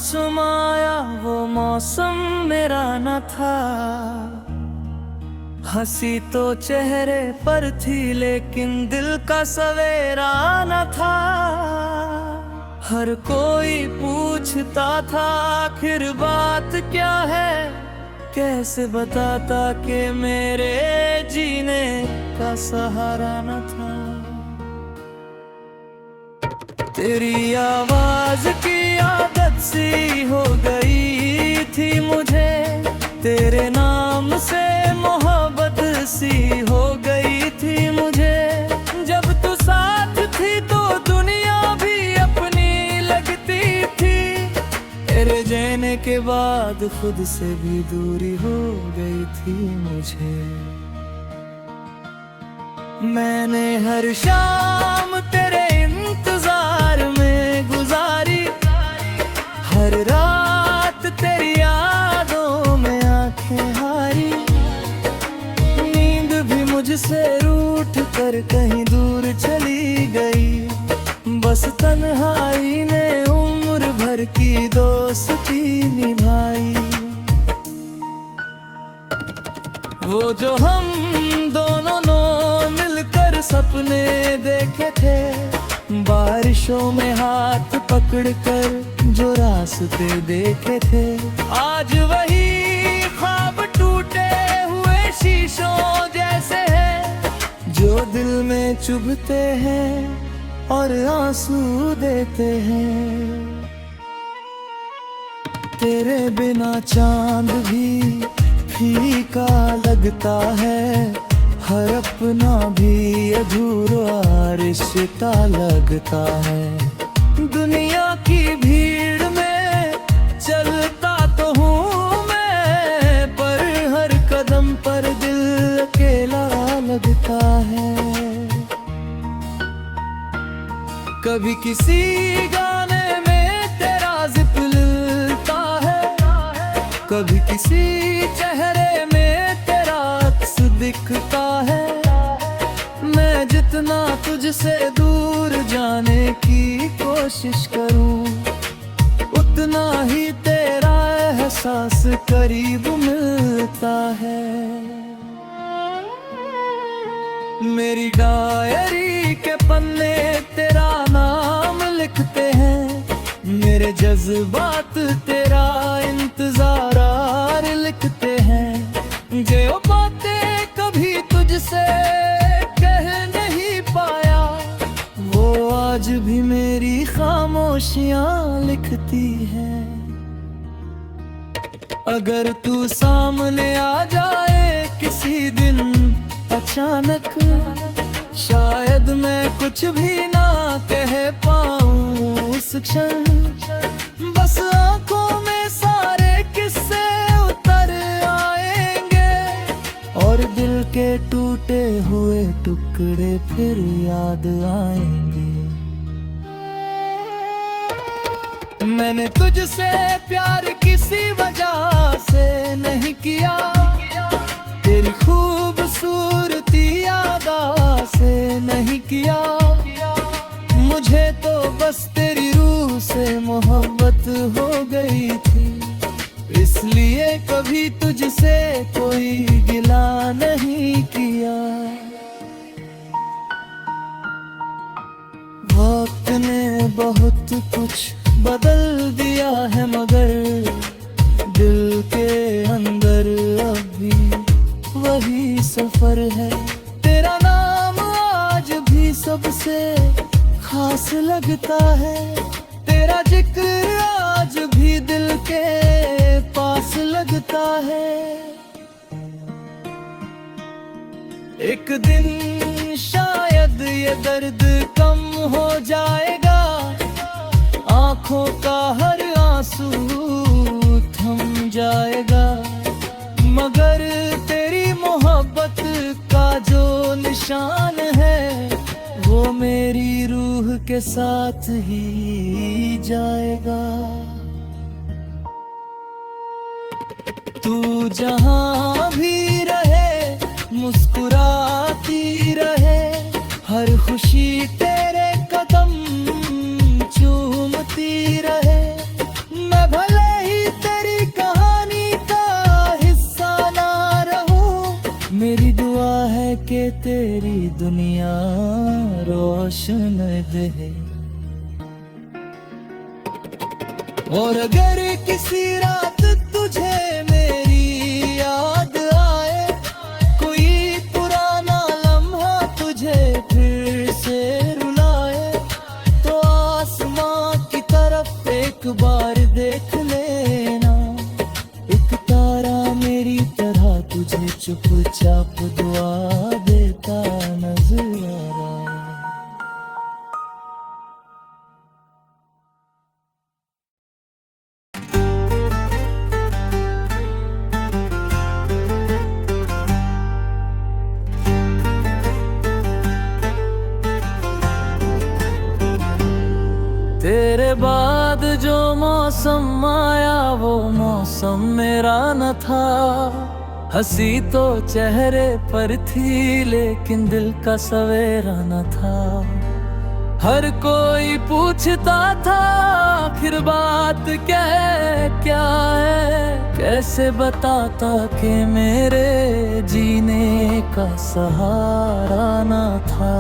मौसम आया वो मौसम मेरा न था। हंसी तो चेहरे पर थी लेकिन दिल का सवेरा न था। हर कोई पूछता था आखिर बात क्या है, कैसे बताता कि मेरे जीने का सहारा न था। तेरी आवाज की आदत सी हो गई थी मुझे, तेरे नाम से मोहब्बत सी हो गई थी मुझे। जब तू साथ थी तो दुनिया भी अपनी लगती थी, तेरे जाने के बाद खुद से भी दूरी हो गई थी मुझे। मैंने हर शाम तेरे इंतजार में गुजारी, हर रात तेरी यादों में आंखें हारी। नींद भी मुझसे रूठ कर कहीं दूर चली गई, बस तन्हाई ने उम्र भर की दोस्ती निभाई। वो जो हम दोनों मिलकर सपने देखे थे, बारिशों में हाथ पकड़कर जो रास्ते देखे थे, आज वही ख्वाब टूटे हुए शीशों जैसे हैं, जो दिल में चुभते हैं और आंसू देते हैं। तेरे बिना चांद भी फीका लगता है, हर अपना भी अधूरा रिश्ता लगता है। दुनिया की भीड़ में चलता तो हूँ मैं, पर हर कदम पर दिल अकेला लगता है। कभी किसी गाने में तेरा जिक्र मिलता है, कभी किसी चेहरे में तेरा अक्स दिखता है। मैं जितना तुझसे दूर जाने की कोशिश करूं, उतना ही तेरा एहसास करीब मिलता है। मेरी डायरी के पन्ने तेरा नाम लिखते हैं, मेरे जज्बात तेरा इंतजार लिखते हैं। जो बातें कभी तुझसे कह नहीं पाया, वो आज भी मेरी खामोशियां लिखती हैं। अगर तू सामने आ जाए किसी दिन अचानक, शायद मैं कुछ भी ना कह पाऊं उस क्षण। बस आंखों में सारे किस्से उतर आएंगे, और दिल के टूटे हुए टुकड़े फिर याद आएंगे। मैंने तुझसे प्यार किसी वजह से नहीं किया, तेरी खूबसूरती यादा से नहीं किया। मुझे तो बस तेरी रूह से मोहब्बत हो गई थी, इसलिए कभी तुझसे कोई गिला नहीं किया। वक्त ने बहुत कुछ बदल दिया है, मगर दिल के अंदर अभी वही सफर है। तेरा नाम आज भी सबसे खास लगता है, तेरा जिक्र आज भी दिल के पास लगता है। एक दिन शायद ये दर्द कम हो जाएगा, आंखों का हर आंसू थम जाएगा। मगर तेरी मोहब्बत का जो निशान है, वो मेरी रूह के साथ ही जाएगा। तू जहां भी रहे मुस्कुराती रहे, हर खुशी तेरे कदम चूमती रहे। मैं रोशन दे। और अगर किसी रात तुझे मेरी याद आए, कोई पुराना लम्हा तुझे फिर से रुलाए, तो आसमां की तरफ एक बार देख लेना। एक तारा मेरी तरह तुझे चुपचाप दुआ देता नजर आ रहा। तेरे बाद जो मौसम आया वो मौसम मेरा न था। हंसी तो चेहरे पर थी लेकिन दिल का सवेरा न था। हर कोई पूछता था आखिर बात क्या है, कैसे बताता कि मेरे जीने का सहारा न था।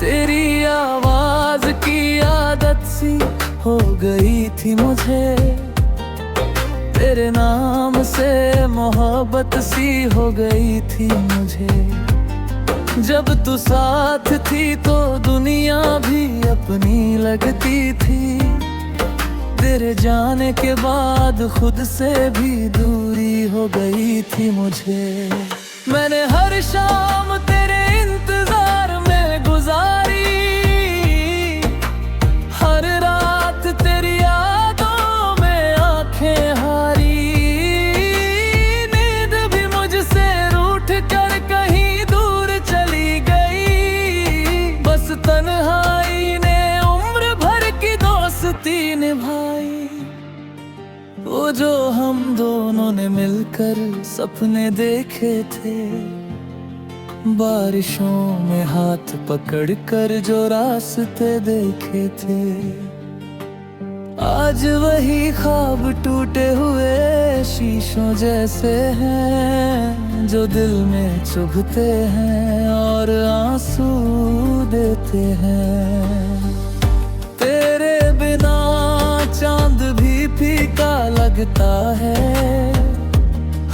तेरी आवाज की आदत सी हो गई थी मुझे, तेरे नाम से मोहब्बत सी हो गई थी मुझे। जब तू साथ थी तो दुनिया भी अपनी लगती थी, तेरे जाने के बाद खुद से भी दूरी हो गई थी मुझे। मैंने हर शाम तेरे इंतजार में गुजारी, हर रात तेरी यादों में आंखें हारी। नींद भी मुझसे रूठ कर कहीं दूर चली गई, बस तन्हाई ने उम्र भर की दोस्ती निभाई। वो जो हम दोनों ने मिलकर सपने देखे थे, बारिशों में हाथ पकड़कर जो रास्ते देखे थे, आज वही ख्वाब टूटे हुए शीशों जैसे हैं, जो दिल में चुभते हैं और आंसू देते हैं। तेरे बिना चांद भी फीका लगता है,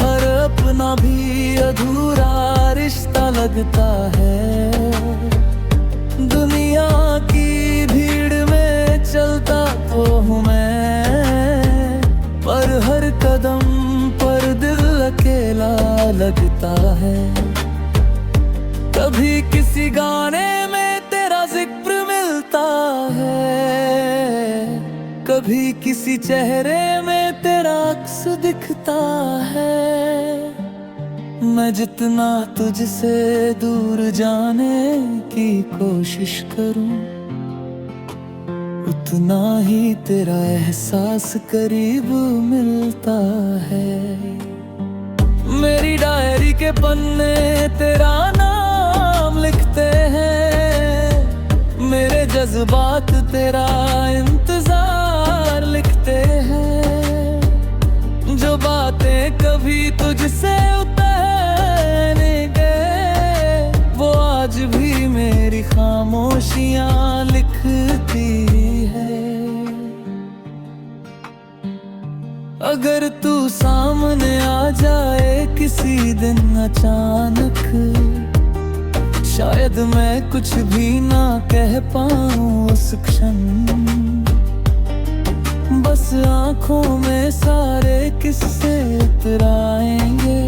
हर अपना भी अधूरा रिश्ता लगता है। दुनिया की भीड़ में चलता तो हूँ मैं, पर हर कदम पर दिल अकेला लगता है। कभी किसी गाने में तेरा जिक्र मिलता है, कभी किसी चेहरे में तेरा अक्स दिखता है। मैं जितना तुझसे दूर जाने की कोशिश करूं, उतना ही तेरा एहसास करीब मिलता है। मेरी डायरी के पन्ने तेरा नाम लिखते हैं, मेरे जज्बात तेरा इंतजार लिखते हैं। जो बातें कभी तुझसे उतरने गए, वो आज भी मेरी खामोशियां लिखती है। अगर तू सामने आ जाए किसी दिन अचानक, शायद मैं कुछ भी ना कह पाऊं उस क्षण। बस आंखों में सारे किस्से उतराएंगे,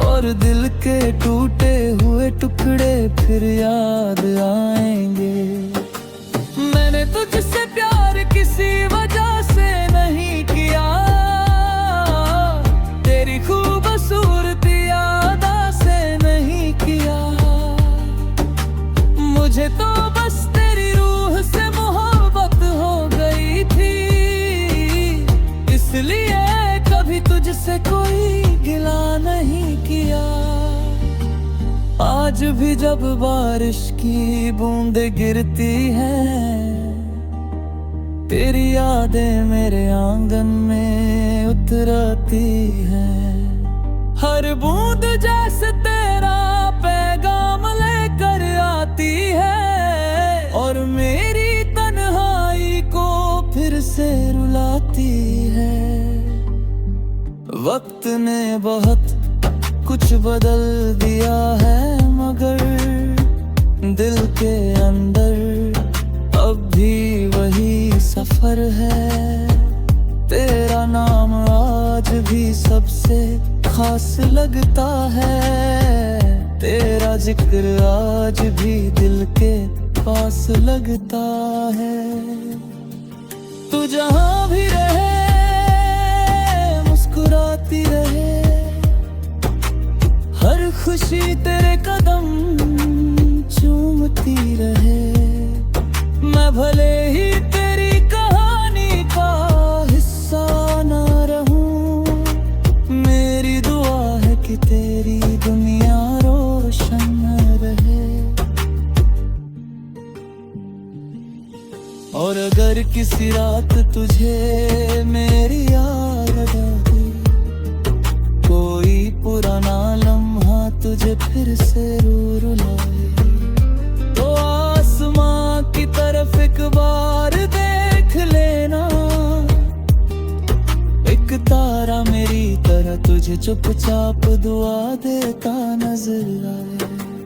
और दिल के टूटे हुए टुकड़े फिर याद आएंगे। मैंने तुझसे प्यार किसी वजह से नहीं किया, तेरी खूबसूरती यादा से नहीं किया। मुझे तो बस तेरी रूह से मोहब्बत हो गई थी, इसलिए कभी तुझसे कोई गिला नहीं किया। आज भी जब बारिश की बूंदें गिरती हैं, तेरी यादें मेरे आंगन में उतरती हैं। हर बूंद जैसे तेरा पैगाम लेकर वक्त ने बहुत कुछ बदल दिया है, मगर दिल के अंदर अब भी वही सफर है। तेरा नाम आज भी सबसे खास लगता है, तेरा जिक्र आज भी दिल के पास लगता है। तू जहां भी रहे मुस्कुराती रहे, हर खुशी तेरे कदम चूमती रहे। मैं भले ही तेरी कहानी का हिस्सा ना रहूं, मेरी दुआ है कि तेरी दुनिया रोशन रहे। और अगर किसी रात तुझे मेरी याद आई, कोई पुराना लम्हा तुझे फिर से रुलाए, तो आसमां की तरफ एक बार देख लेना। एक तारा मेरी तरह तुझे चुपचाप दुआ देता नजर आए।